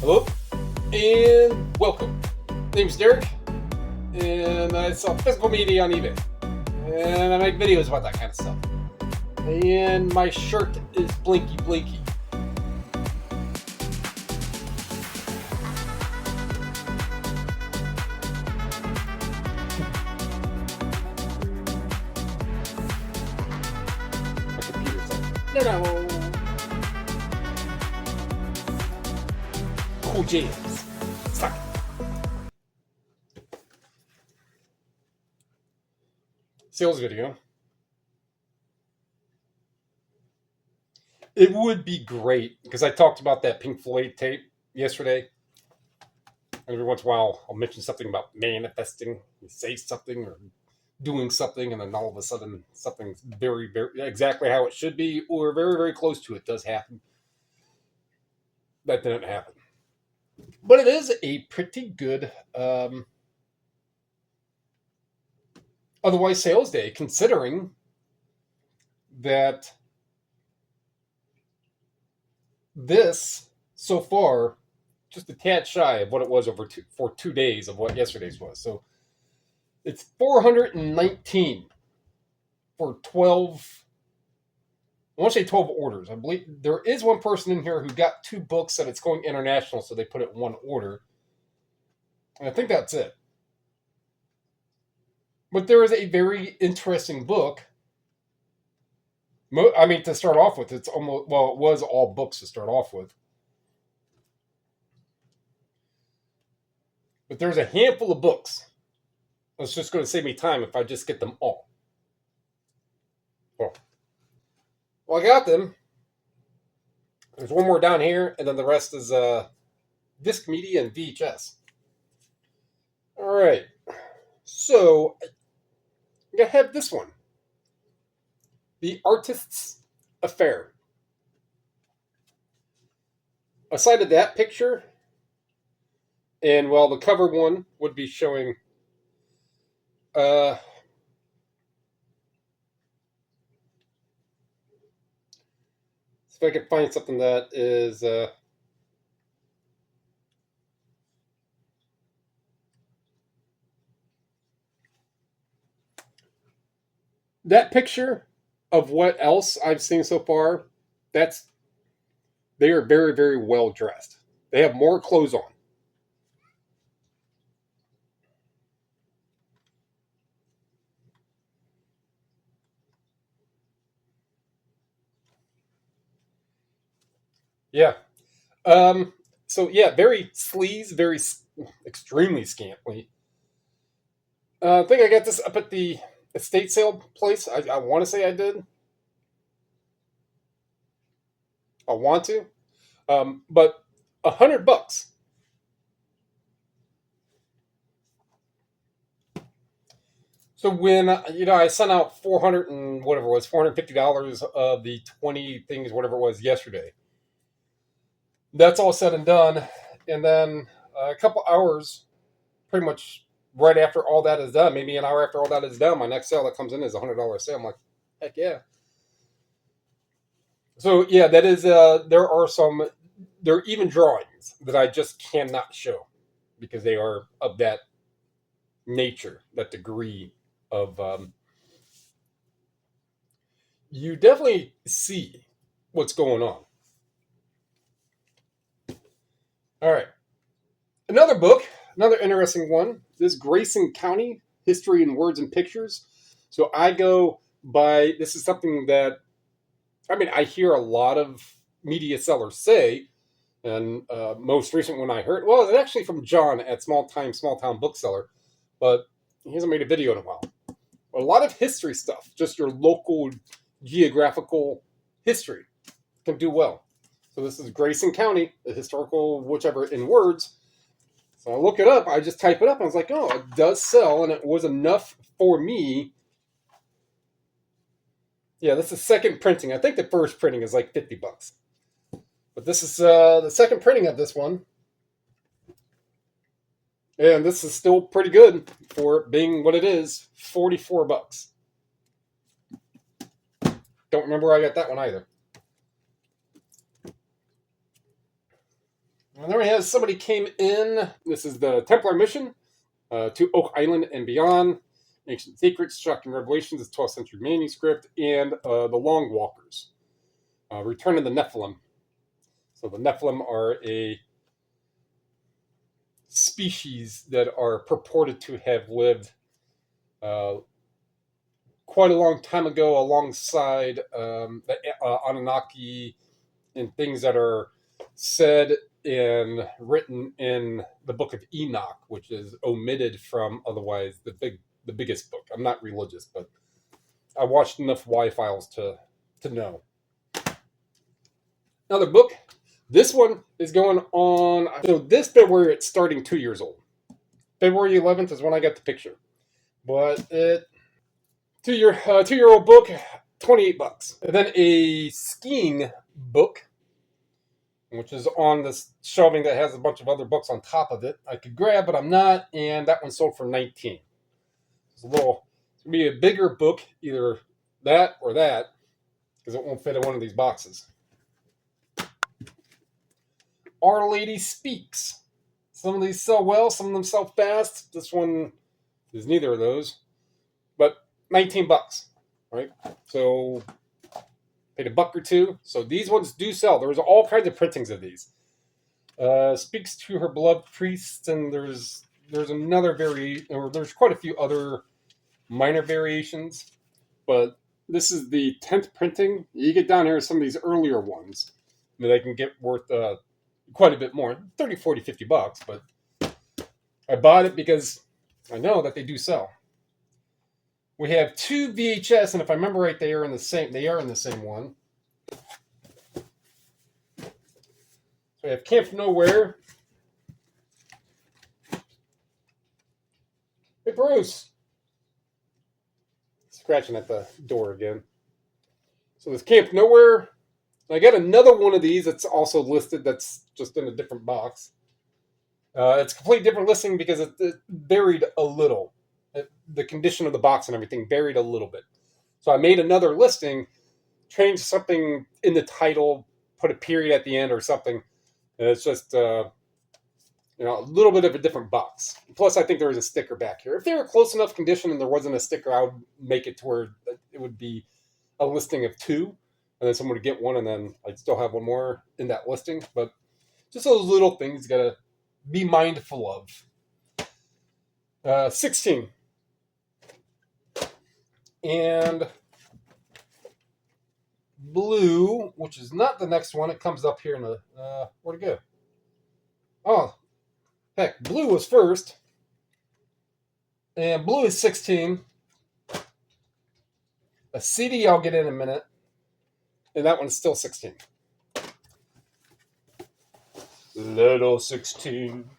Hello and welcome. My name's Derek, and I sell physical media on eBay, and I make videos about that kind of stuff. And my shirt is Blinky Blinky. My computer's like, no. Cool jams. Suck it. Sales video. It would be great because I talked about that Pink Floyd tape yesterday. And every once in a while, I'll mention something about manifesting, say something or doing something, and then all of a sudden, something's very, very exactly how it should be, or very, very close to it does happen. That didn't happen. But it is a pretty good otherwise sales day, considering that this so far just a tad shy of what it was for 2 days of what yesterday's was. So it's 419 for 12. I want to say 12 orders. I believe there is one person in here who got 2 books that it's going international, so they put it in one order. And I think that's it. But there is a very interesting book. I mean, to start off with, it's almost, well, it was all books to start off with. But there's a handful of books. It's just going to save me time if I just get them all. Well, I got them. There's one more down here, and then the rest is disc media and VHS. All right. So, I'm going to have this one. The Artist's Affair. Aside of that picture, and well, the cover one would be showing if I could find something that is that picture of what else I've seen so far. They are very, very well dressed. They have more clothes on. Yeah. So yeah, very sleaze, very extremely scantily. I think I got this up at the estate sale place. I want to say I did. I want to, but $100. So when I sent out 400 and whatever it was, $450 of the 20 things, whatever it was, yesterday. That's all said and done, and then a couple hours, pretty much right after all that is done, maybe an hour after all that is done, my next sale that comes in is $100 sale. I'm like, heck yeah. So yeah, that is. There are even drawings that I just cannot show because they are of that nature, that degree of. You definitely see what's going on. All right, another book, another interesting one. This Grayson County History in Words and Pictures. So I go by. This is something that I hear a lot of media sellers say, and most recent one I heard, well, it's actually from John at Small Town Bookseller, but he hasn't made a video in a while. A lot of history stuff, just your local geographical history, can do well. So this is Grayson County, the historical whichever in words. So I look it up, I just type it up, and I was like, oh, it does sell, and it was enough for me. Yeah, this is second printing. I think the first printing is like $50. But this is the second printing of this one. And this is still pretty good for being what it is, $44. Don't remember where I got that one either. And there we have somebody came in. This is the Templar mission to Oak Island and beyond. Ancient Secrets, Shocking Revelations, a 12th century manuscript, and the Long Walkers. Return of the Nephilim. So the Nephilim are a species that are purported to have lived quite a long time ago alongside the Anunnaki and things that are said and written in the book of Enoch, which is omitted from otherwise the biggest book. I'm not religious, but I watched enough Y-Files to know. Another book. This one is going on. So this February, it's starting 2 years old. February 11th is when I got the picture. But it 2-year-old book, $28. And then a skiing book, which is on this shelving that has a bunch of other books on top of it. I could grab, but I'm not, and that one sold for $19. It's gonna be a bigger book, either that or that, because it won't fit in one of these boxes. Our Lady Speaks. Some of these sell well, some of them sell fast. This one is neither of those, but $19, right? So paid $1 or $2. So these ones do sell. There's all kinds of printings of these. Speaks to her beloved priests, and there's another there's quite a few other minor variations, but this is the 10th printing. You get down here to some of these earlier ones, I mean, they can get worth quite a bit more, 30, 40, $50, but I bought it because I know that they do sell. We have 2 VHS, and if I remember right, they are in the same one. So we have Camp Nowhere. Hey, Bruce. Scratching at the door again. So there's Camp Nowhere. I got another one of these that's also listed that's just in a different box. It's a completely different listing because it varied a little. The condition of the box and everything varied a little bit. So I made another listing, changed something in the title, put a period at the end or something. And it's just a little bit of a different box. Plus, I think there was a sticker back here. If they were close enough condition and there wasn't a sticker, I would make it to where it would be a listing of 2, and then someone would get one, and then I'd still have one more in that listing. But just those little things you gotta be mindful of. 16. And Blue, which is not the next one. It comes up here in the... where'd it go? Oh, heck, Blue was first. And Blue is 16. A CD I'll get in a minute. And that one's still 16. Little 16.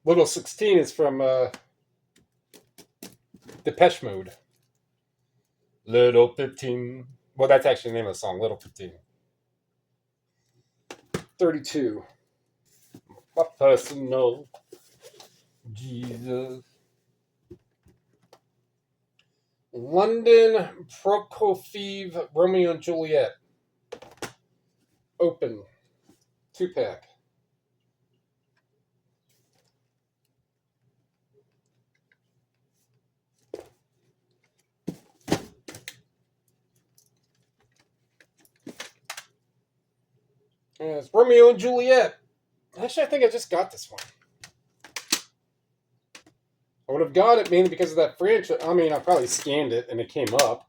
Little 16 is from Depeche Mode. Little 15. Well, that's actually the name of the song, Little 15. 32. My personal Jesus. London Prokofiev Romeo and Juliet. Open. 2-pack. Yeah, it's Romeo and Juliet. Actually, I think I just got this one. I would have got it mainly because of that franchise. I mean, I probably scanned it and it came up.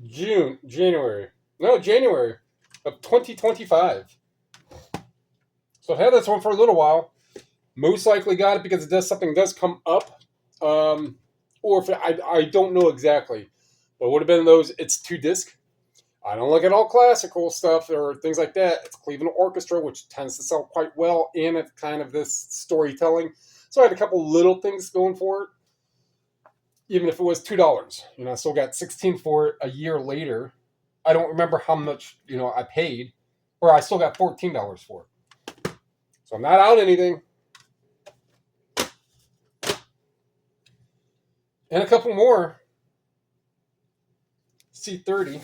January of 2025. So I've had this one for a little while. Most likely got it because something does come up. Or if I don't know exactly. But it would have been those, it's 2-disc. I don't look at all classical stuff or things like that. It's Cleveland Orchestra, which tends to sell quite well, and it's kind of this storytelling. So I had a couple little things going for it, even if it was $2. I still got 16 for it a year later. I don't remember how much I paid, or I still got $14 for it. So I'm not out anything. And a couple more. C30.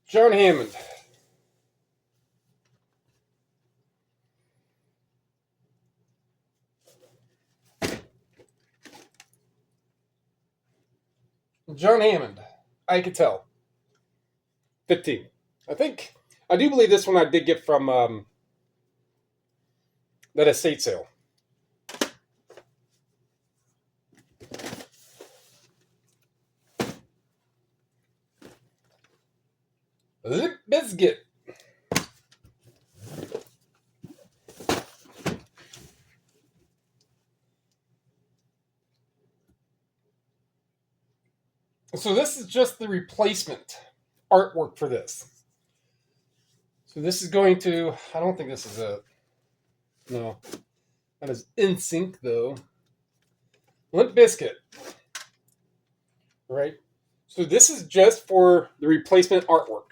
John Hammond. John Hammond. I could tell. 15. I do believe this one I did get from that estate sale. Lip Biscuit. So this is just the replacement artwork for this. So this is going to, I don't think this is a, no, that is in sync though. Limp Biscuit, right? So this is just for the replacement artwork.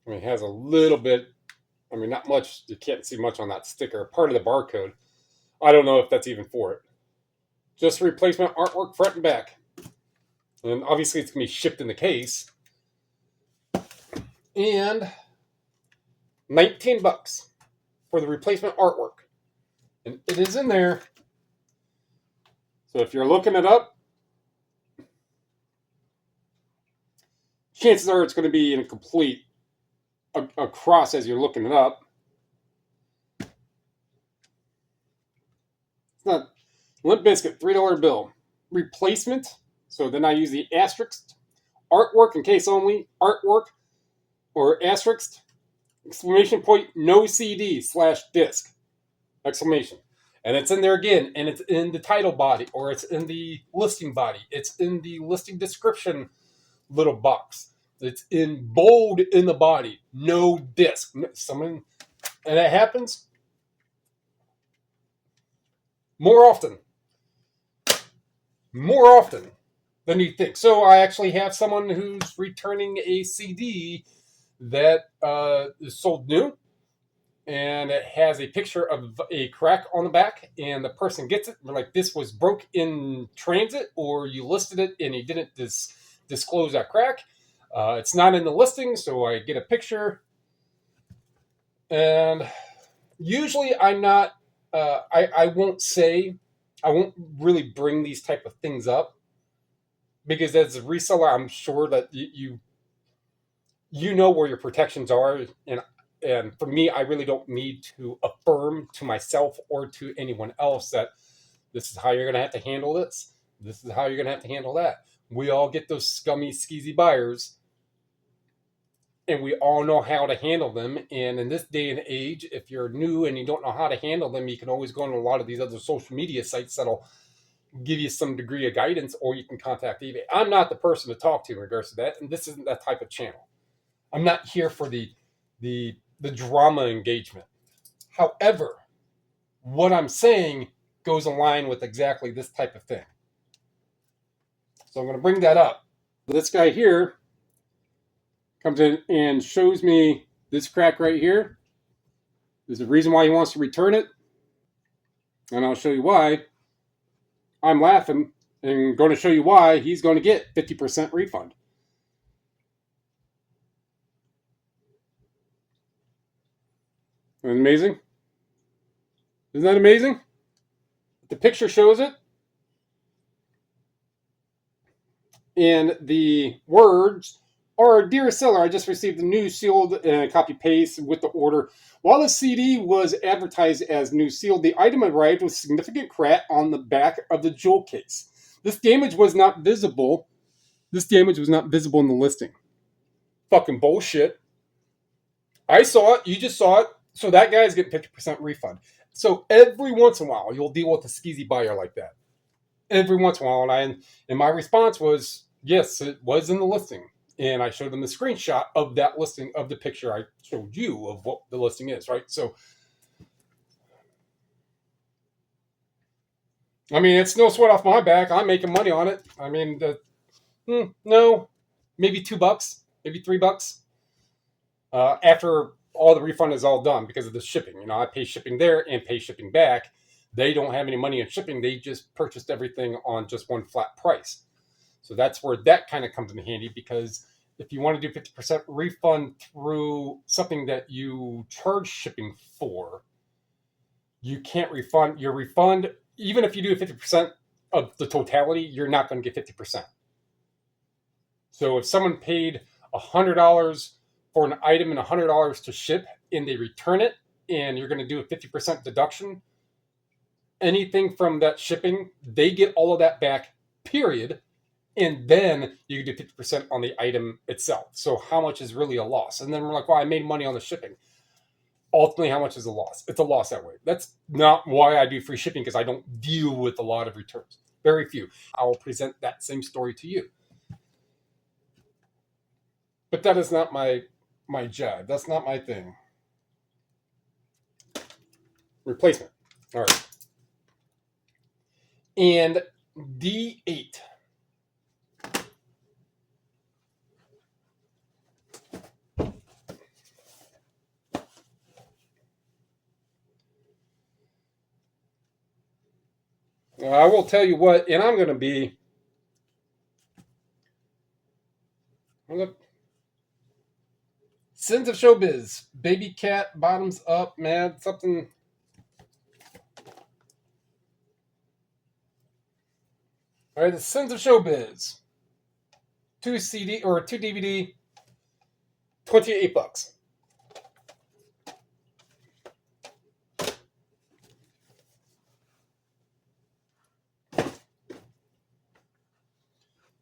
I mean, it has a little bit, I mean, not much, you can't see much on that sticker, part of the barcode. I don't know if that's even for it. Just replacement artwork front and back. And obviously it's going to be shipped in the case. And $19 for the replacement artwork. And it is in there. So if you're looking it up, chances are it's going to be in a complete across as you're looking it up. It's not Limp Biscuit, $3 bill. Replacement. So then I use the asterisk. Artwork in case only. Artwork or asterisk. Exclamation point. No CD / disc. Exclamation. And it's in there again. And it's in the title body. Or it's in the listing body. It's in the listing description little box. It's in bold in the body. No disc. And it happens more often than you think. So I actually have someone who's returning a CD that is sold new, and it has a picture of a crack on the back, and the person gets it. They're like, this was broke in transit, or you listed it and you didn't disclose that crack. It's not in the listing, so I get a picture. And usually I'm not, I won't really bring these type of things up, because as a reseller, I'm sure that you know where your protections are. And for me, I really don't need to affirm to myself or to anyone else that this is how you're going to have to handle this. This is how you're going to have to handle that. We all get those scummy, skeezy buyers, and we all know how to handle them. And in this day and age, if you're new and you don't know how to handle them, you can always go on a lot of these other social media sites that'll give you some degree of guidance, or you can contact eBay. I'm not the person to talk to in regards to that, and this isn't that type of channel. I'm not here for the drama engagement. However, what I'm saying goes in line with exactly this type of thing. So I'm going to bring that up. This guy here comes in and shows me this crack right here. There's a reason why he wants to return it, and I'll show you why. I'm laughing and going to show you why he's going to get 50% refund. Isn't that amazing? Isn't that amazing? The picture shows it. And the words are, dear seller, I just received a new sealed copy paste with the order. While the CD was advertised as new sealed, the item arrived with significant crack on the back of the jewel case. This damage was not visible. In the listing. Fucking bullshit. I saw it. You just saw it. So that guy's getting 50% refund. So every once in a while, you'll deal with a skeezy buyer like that. Every once in a while. And my response was, yes, it was in the listing. And I showed them the screenshot of that listing, of the picture I showed you of what the listing is, right? So, I mean, it's no sweat off my back. I'm making money on it. I mean, no, maybe $2, maybe $3. After all the refund is all done because of the shipping. You know, I pay shipping there and pay shipping back. they don't have any money in shipping. They just purchased everything on just one flat price. So that's where that kind of comes in handy, because if you want to do 50% refund through something that you charge shipping for, you can't refund. Your refund, even if you do 50% of the totality, you're not going to get 50%. So if someone paid $100 for an item and $100 to ship, and they return it, and you're going to do a 50% deduction, anything from that shipping, they get all of that back, period. And then you do 50% on the item itself. So how much is really a loss? And then we're like, well, I made money on the shipping. Ultimately, how much is a loss? It's a loss that way. That's not why I do free shipping, because I don't deal with a lot of returns. Very few. I will present that same story to you. But that is not my job. That's not my thing. Replacement. All right. And D8. I will tell you what, and I'm going to be. Look. Sins of Showbiz. Baby cat, bottoms up, mad, something. All right, the Sins of Showbiz. 2 CD or 2 DVD, $28.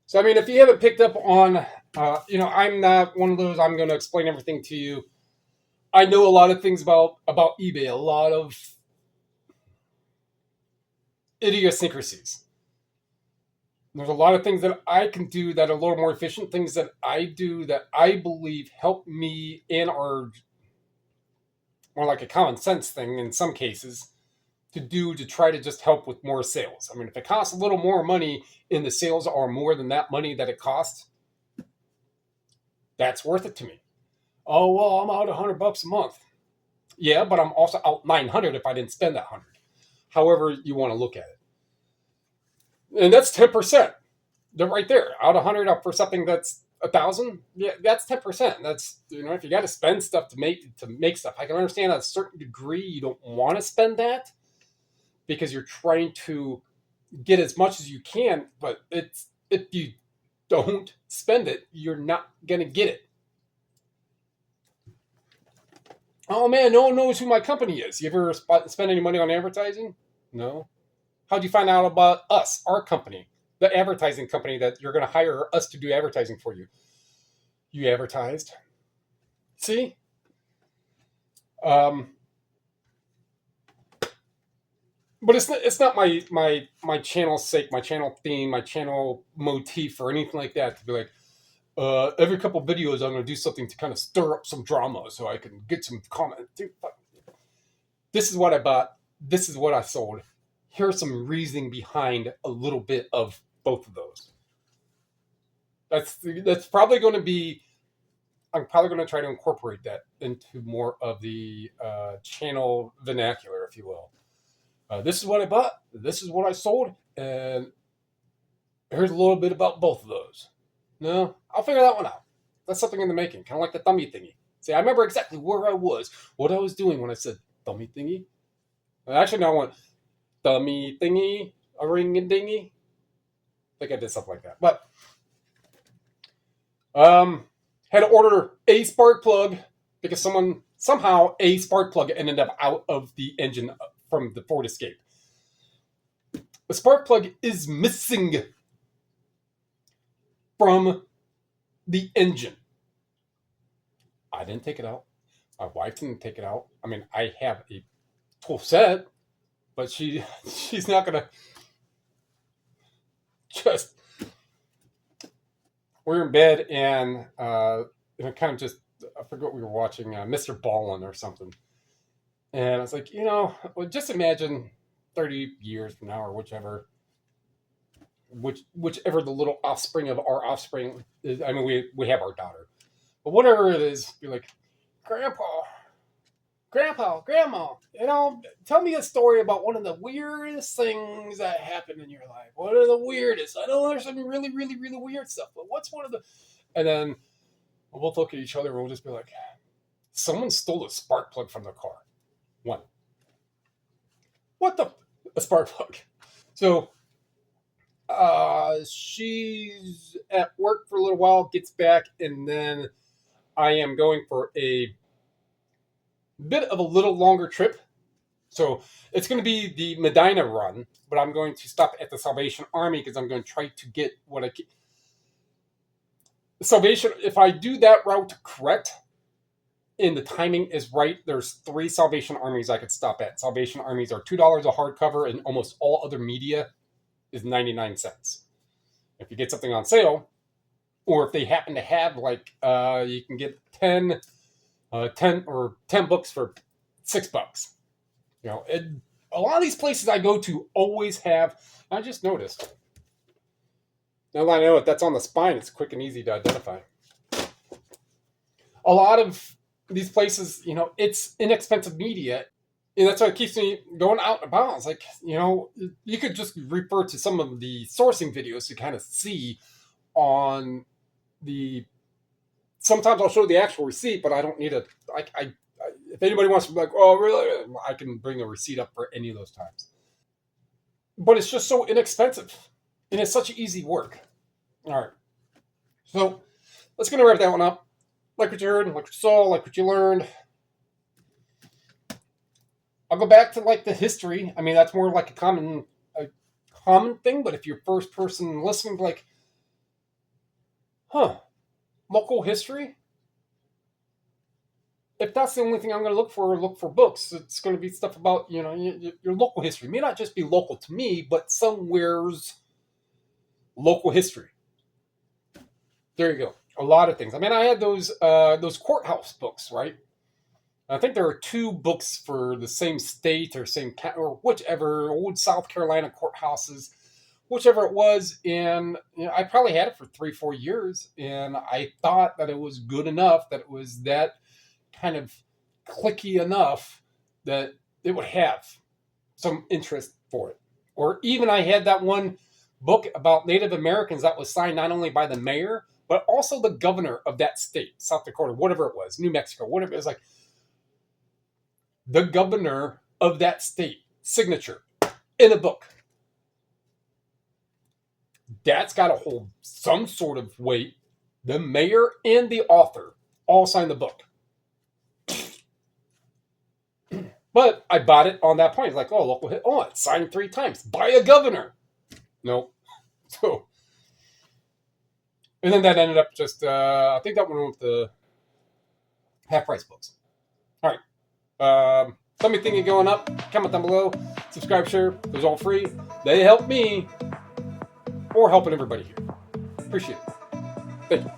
So, I mean, if you haven't picked up on, I'm not one of those, I'm going to explain everything to you. I know a lot of things about eBay, a lot of idiosyncrasies. There's a lot of things that I can do that are a little more efficient, things that I do that I believe help me and are more like a common sense thing in some cases to try to just help with more sales. I mean, if it costs a little more money and the sales are more than that money that it costs, that's worth it to me. Oh, well, I'm out $100 a month. Yeah, but I'm also out $900 if I didn't spend that $100. However you want to look at it. And that's 10%. They're right there. Out $100 up for something that's $1,000. Yeah, that's 10%. That's, if you got to spend stuff to make stuff, I can understand at a certain degree you don't want to spend that, because you're trying to get as much as you can, but if you don't spend it, you're not going to get it. Oh man, no one knows who my company is. You ever spend any money on advertising? No. How'd you find out about us, our company, the advertising company that you're going to hire us to do advertising for you? You advertised. See? But it's not my channel's sake, my channel theme, my channel motif, or anything like that to be like, every couple videos I'm going to do something to kind of stir up some drama so I can get some comment. Dude, this is what I bought. This is what I sold. Here's some reasoning behind a little bit of both of those. That's probably going to be. I'm probably going to try to incorporate that into more of the channel vernacular, if you will. This is what I bought. This is what I sold, and here's a little bit about both of those. No, I'll figure that one out. That's something in the making, kind of like the thummy thingy. See, I remember exactly where I was, what I was doing when I said thummy thingy. Actually, now I want thummy thingy, a ring and dingy. I think I did something like that. But had to order a spark plug because somehow a spark plug ended up out of the engine from the Ford Escape. The spark plug is missing from the engine. I didn't take it out. My wife didn't take it out. I mean, I have a tool set, but she's not gonna just. We were in bed and kind of just, I forget what we were watching, Mr. Ballin or something. And I was like, well, just imagine 30 years from now or whichever the little offspring of our offspring is. I mean, we have our daughter. But whatever it is, you're like, Grandpa, Grandpa, Grandma, tell me a story about one of the weirdest things that happened in your life. What are the weirdest? I know there's some really, really, really weird stuff, but what's one of the... And then we'll both look at each other and we'll just be like, someone stole a spark plug from their car. One. What the... A spark plug. So, she's at work for a little while, gets back, and then I am going for a bit of a little longer trip. So it's going to be the Medina run, but I'm going to stop at the Salvation Army because I'm going to try to get what I can. Salvation, if I do that route correct and the timing is right, there's 3 Salvation Armies I could stop at. Salvation Armies are $2 a hardcover, and almost all other media is 99 cents. If you get something on sale, or if they happen to have, like, you can get 10 books for $6. A lot of these places I go to always have. I just noticed. Now that I know that's on the spine, it's quick and easy to identify. A lot of these places, it's inexpensive media, and that's what keeps me going out and about. It's like, you could just refer to some of the sourcing videos to kind of see on the... Sometimes I'll show the actual receipt, but I don't need a... if anybody wants to be like, oh, really? I can bring a receipt up for any of those times. But it's just so inexpensive. And it's such easy work. All right. So, let's going to wrap that one up. Like what you heard, like what you saw, like what you learned. I'll go back to, like, the history. I mean, that's more like a common thing. But if you're first person listening, like, local history? If that's the only thing I'm going to look for books. It's going to be stuff about, your local history. It may not just be local to me, but somewhere's local history. There you go. A lot of things. I mean, I had those courthouse books, right? I think there are 2 books for the same state or same or whichever, old South Carolina courthouses, whichever it was. And I probably had it for 3-4 years, and I thought that it was good enough, that it was that kind of clicky enough that it would have some interest for it. Or even I had that one book about Native Americans that was signed not only by the mayor, but also the governor of that state, South Dakota, whatever it was, New Mexico, whatever it was, like the governor of that state signature in a book. That's got to hold some sort of weight. The mayor and the author all signed the book. But I bought it on that point. It's like, local hit. It's signed 3 times by a governor. Nope. So, and then that ended up just, I think that one with the half-price books. All right. Tell me thinking going up. Comment down below. Subscribe, share. Those all free. They help me or helping everybody here. Appreciate it. Thank you.